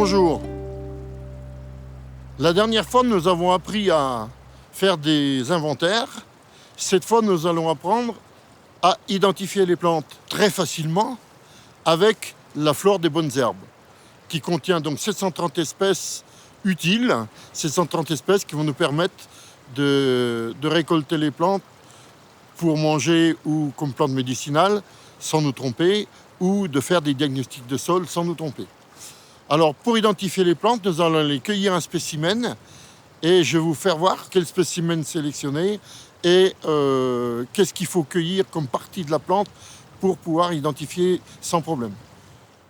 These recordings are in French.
Bonjour. La dernière fois, nous avons appris à faire des inventaires. Cette fois, nous allons apprendre à identifier les plantes très facilement avec la flore des bonnes herbes, qui contient donc 730 espèces utiles, 730 espèces qui vont nous permettre de récolter les plantes pour manger ou comme plantes médicinales sans nous tromper, ou de faire des diagnostics de sol sans nous tromper. Alors pour identifier les plantes, nous allons aller cueillir un spécimen et je vais vous faire voir quel spécimen sélectionner et qu'est-ce qu'il faut cueillir comme partie de la plante pour pouvoir identifier sans problème.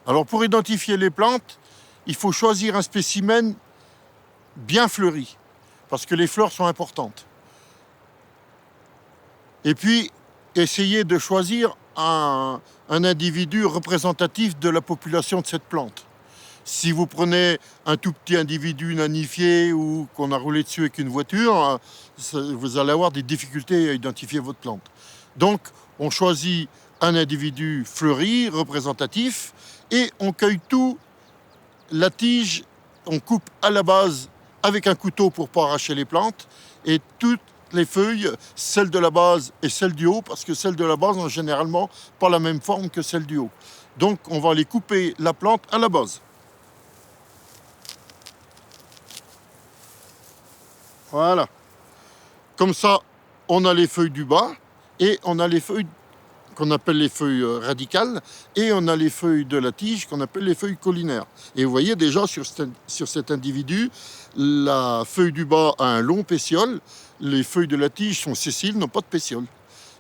Alors pour identifier les plantes, il faut choisir un spécimen bien fleuri parce que les fleurs sont importantes. Et puis essayer de choisir un individu représentatif de la population de cette plante. Si vous prenez un tout petit individu nanifié ou qu'on a roulé dessus avec une voiture, vous allez avoir des difficultés à identifier votre plante. Donc, on choisit un individu fleuri, représentatif, et on cueille tout, la tige, on coupe à la base avec un couteau pour ne pas arracher les plantes, et toutes les feuilles, celles de la base et celles du haut, parce que celles de la base ont généralement pas la même forme que celles du haut. Donc, on va les couper la plante à la base. Voilà. Comme ça, on a les feuilles du bas et on a les feuilles qu'on appelle les feuilles radicales et on a les feuilles de la tige qu'on appelle les feuilles caulinaires. Et vous voyez déjà sur cet individu, la feuille du bas a un long pétiole, les feuilles de la tige sont sessiles, n'ont pas de pétiole.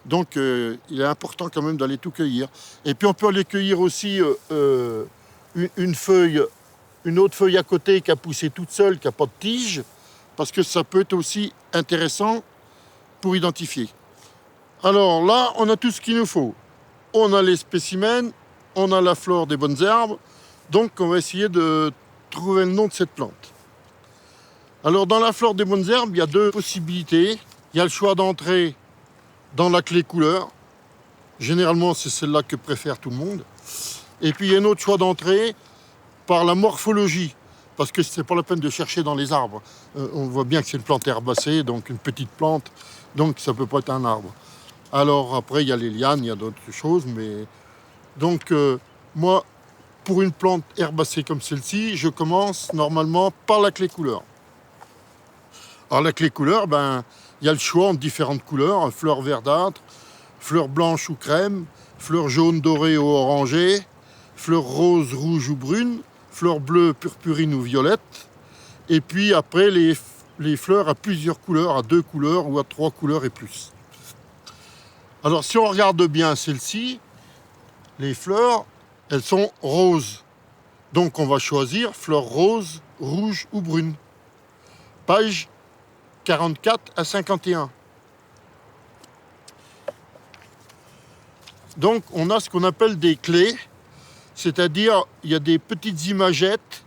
Donc il est important quand même d'aller tout cueillir. Et puis on peut aller cueillir aussi une autre feuille à côté qui a poussé toute seule, qui n'a pas de tige, parce que ça peut être aussi intéressant pour identifier. Alors là, on a tout ce qu'il nous faut. On a les spécimens, on a la flore des bonnes herbes, donc on va essayer de trouver le nom de cette plante. Alors dans la flore des bonnes herbes, il y a deux possibilités. Il y a le choix d'entrée dans la clé couleur. Généralement, c'est celle-là que préfère tout le monde. Et puis il y a un autre choix d'entrée par la morphologie. Parce que c'est pas la peine de chercher dans les arbres. On voit bien que c'est une plante herbacée, donc une petite plante, donc ça peut pas être un arbre. Alors après, il y a les lianes, il y a d'autres choses, mais... Donc moi, pour une plante herbacée comme celle-ci, je commence normalement par la clé couleur. Alors la clé couleur, il y a le choix entre différentes couleurs, fleurs verdâtres, fleurs blanches ou crème, fleurs jaunes, dorées ou orangées, fleurs roses, rouges ou brunes, fleurs bleues, purpurines ou violettes. Et puis après, les fleurs à plusieurs couleurs, à 2 couleurs ou à 3 couleurs et plus. Alors si on regarde bien celle-ci, les fleurs, elles sont roses. Donc on va choisir fleurs roses, rouges ou brunes. Page 44 à 51. Donc on a ce qu'on appelle des clés. C'est-à-dire, il y a des petites imagettes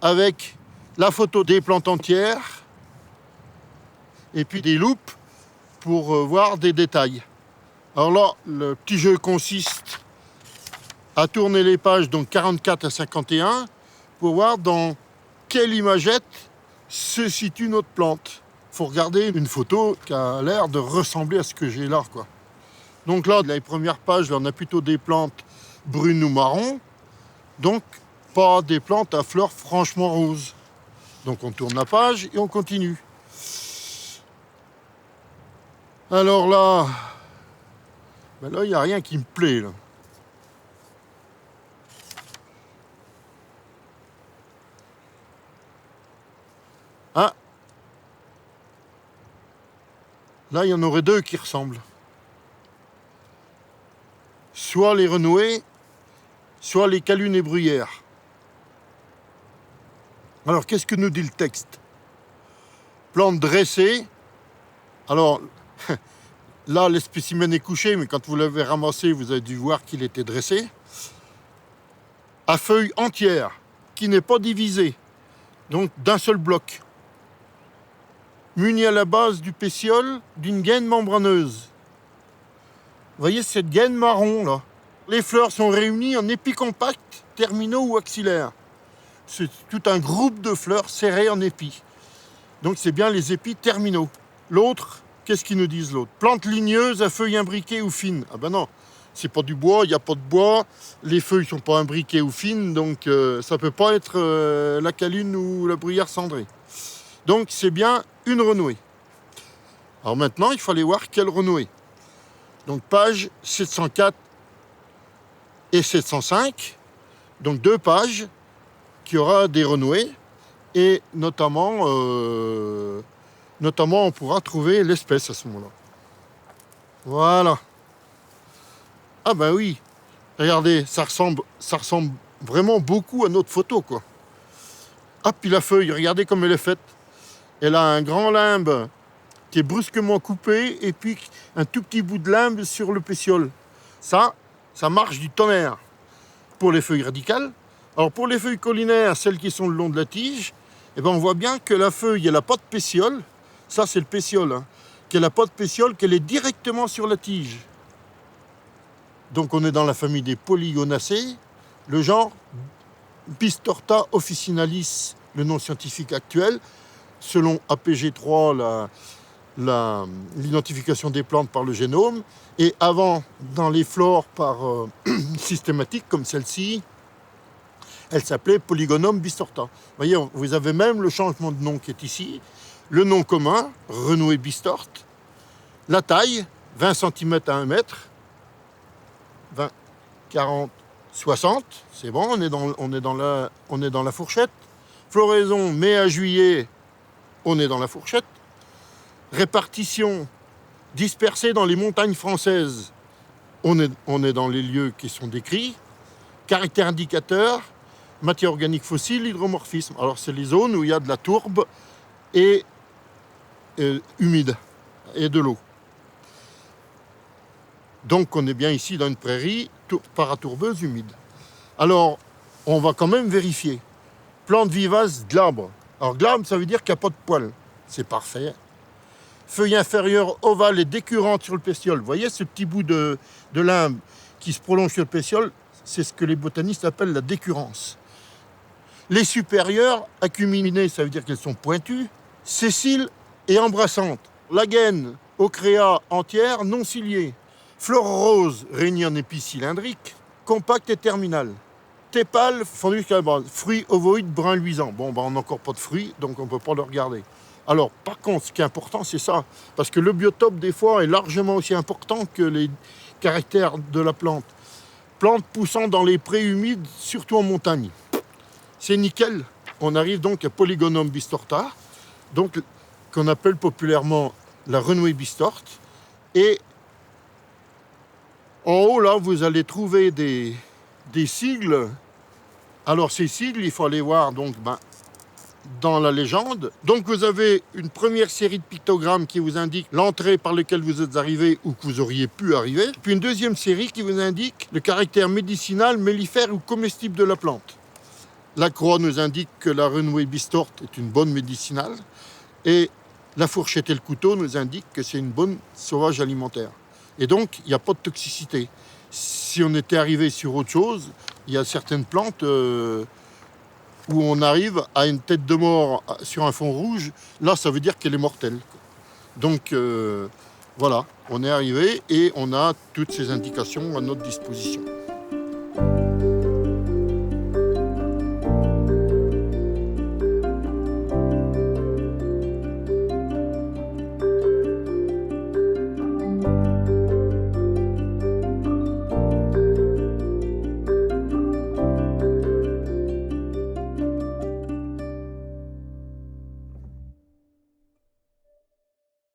avec la photo des plantes entières et puis des loupes pour voir des détails. Alors là, le petit jeu consiste à tourner les pages, donc 44 à 51, pour voir dans quelle imagette se situe notre plante. Il faut regarder une photo qui a l'air de ressembler à ce que j'ai là, quoi. Donc là, les premières pages, là, on a plutôt des plantes brunes ou marron, donc pas des plantes à fleurs franchement roses. Donc on tourne la page et on continue. Alors là, il n'y a rien qui me plaît, là. Ah, là, il y en aurait 2 qui ressemblent. Soit les renouées, soit les calunes et bruyères. Alors, qu'est-ce que nous dit le texte? Plante dressée. Alors, là, le spécimen est couché, mais quand vous l'avez ramassé, vous avez dû voir qu'il était dressé. À feuilles entières, qui n'est pas divisée, donc d'un seul bloc. Muni à la base du pétiole d'une gaine membraneuse. Vous voyez cette gaine marron, là? Les fleurs sont réunies en épis compacts, terminaux ou axillaires. c'est tout un groupe de fleurs serrées en épis. Donc c'est bien les épis terminaux. L'autre, qu'est-ce qu'ils nous disent l'autre? Plante ligneuse à feuilles imbriquées ou fines. Ah ben non, c'est pas du bois, il n'y a pas de bois, les feuilles sont pas imbriquées ou fines, donc ça peut pas être la caline ou la bruyère cendrée. Donc c'est bien une renouée. Alors maintenant, il faut aller voir quelle renouée. Donc page 704 et 705, donc 2 pages qui aura des renouées et notamment on pourra trouver l'espèce à ce moment-là. Voilà. Ah ben oui, regardez, ça ressemble vraiment beaucoup à notre photo, quoi. Ah, puis la feuille, regardez comme elle est faite. Elle a un grand limbe qui est brusquement coupé et puis un tout petit bout de limbe sur le pétiole. Ça marche du tonnerre pour les feuilles radicales. Alors pour les feuilles caulinaires, celles qui sont le long de la tige, eh ben on voit bien que la feuille, elle n'a pas de pétiole. Ça, c'est le pétiole, hein. Qu'elle n'a pas de pétiole, qu'elle est directement sur la tige. Donc on est dans la famille des Polygonacées, le genre Bistorta officinalis, le nom scientifique actuel. Selon APG3, l'identification des plantes par le génome. Et avant, dans les flores par systématique, comme celle-ci, elle s'appelait Polygonum bistorta. Vous voyez, vous avez même le changement de nom qui est ici. Le nom commun, renouée bistorte. La taille, 20 cm à 1 mètre. 20, 40, 60. C'est bon, on est dans la fourchette. Floraison, mai à juillet, on est dans la fourchette. Répartition dispersée dans les montagnes françaises, on est dans les lieux qui sont décrits. Caractère indicateur, matière organique fossile, hydromorphisme. Alors c'est les zones où il y a de la tourbe et humide et de l'eau. Donc on est bien ici dans une prairie paratourbeuse humide. Alors on va quand même vérifier. Plante vivace glabre. Alors glabre, ça veut dire qu'il n'y a pas de poils. C'est parfait. Feuille inférieure ovale et décurrente sur le pétiole. Vous voyez ce petit bout de limbe qui se prolonge sur le pétiole, c'est ce que les botanistes appellent la décurrence. Les supérieures, acuminées, ça veut dire qu'elles sont pointues, sessiles et embrassantes. La gaine, ochrea entière, non ciliée. Fleur rose, réunie en épis cylindriques, compacte et terminale. Tépale, fendue jusqu'à la base. Fruits ovoïdes brun luisant. Bon, on n'a encore pas de fruits, donc on ne peut pas le regarder. Alors, par contre, ce qui est important, c'est ça. Parce que le biotope, des fois, est largement aussi important que les caractères de la plante. Plante poussant dans les prés humides, surtout en montagne. C'est nickel. On arrive donc à Polygonum bistorta, donc qu'on appelle populairement la renouée bistorte. Et en haut, là, vous allez trouver des sigles. Alors, ces sigles, il faut aller voir donc, dans la légende. Donc vous avez une première série de pictogrammes qui vous indique l'entrée par laquelle vous êtes arrivé ou que vous auriez pu arriver. Puis une deuxième série qui vous indique le caractère médicinal, mellifère ou comestible de la plante. La croix nous indique que la renouée bistorte est une bonne médicinale. Et la fourchette et le couteau nous indiquent que c'est une bonne sauvage alimentaire. Et donc, il n'y a pas de toxicité. Si on était arrivé sur autre chose, il y a certaines plantes où on arrive à une tête de mort sur un fond rouge, là, ça veut dire qu'elle est mortelle. Donc, voilà, on est arrivé et on a toutes ces indications à notre disposition.